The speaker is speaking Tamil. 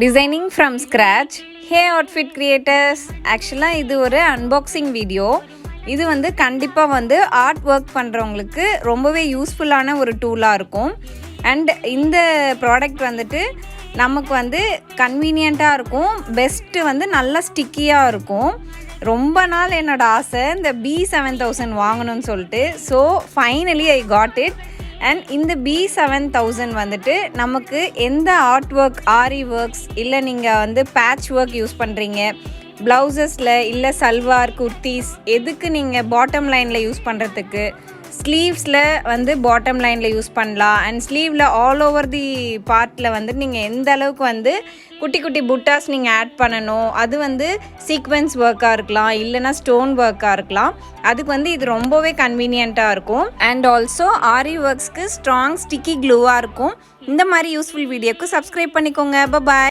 Designing from scratch. Hey outfit creators, ஆக்சுவலாக இது ஒரு அன்பாக்சிங் வீடியோ. இது வந்து கண்டிப்பாக வந்து ஆர்ட் ஒர்க் பண்ணுறவங்களுக்கு ரொம்பவே யூஸ்ஃபுல்லான ஒரு டூலாக இருக்கும். அண்ட் இந்த ப்ராடக்ட் வந்துட்டு நமக்கு வந்து கன்வீனியண்ட்டாக இருக்கும். பெஸ்ட்டு வந்து நல்லா ஸ்டிக்கியாக இருக்கும். ரொம்ப நாள் என்னோடய ஆசை இந்த B-7000 வாங்கணும்னு சொல்லிட்டு. So finally I got it. And இந்த B-7000 வந்துட்டு நமக்கு எந்த ஆர்ட் ஒர்க், ஆரி ஒர்க்ஸ், இல்லை நீங்கள் வந்து பேட்ச் ஒர்க் யூஸ் பண்ணுறீங்க ப்ளவுசஸில், இல்லை சல்வார், குர்த்திஸ், எதுக்கு நீங்கள் பாட்டம் லைனில் யூஸ் பண்ணுறதுக்கு, ஸ்லீவ்ஸில் வந்து பாட்டம் லைனில் யூஸ் பண்ணலாம். அண்ட் ஸ்லீவில் ஆல் ஓவர் தி பார்ட்டில் வந்து நீங்கள் எந்த அளவுக்கு வந்து குட்டி குட்டி புட்டாஸ் நீங்கள் ஆட் பண்ணணும், அது வந்து சீக்வென்ஸ் ஒர்க்காக இருக்கலாம், இல்லைனா ஸ்டோன் ஒர்க்காக இருக்கலாம். அதுக்கு வந்து இது ரொம்பவே கன்வீனியண்ட்டாக இருக்கும். அண்ட் ஆல்சோ ஆரி ஒர்க்ஸ்க்கு ஸ்ட்ராங் ஸ்டிக்கி க்ளூவாக இருக்கும். இந்த மாதிரி யூஸ்ஃபுல் வீடியோக்கு சப்ஸ்கிரைப் பண்ணிக்கோங்க. பாய்.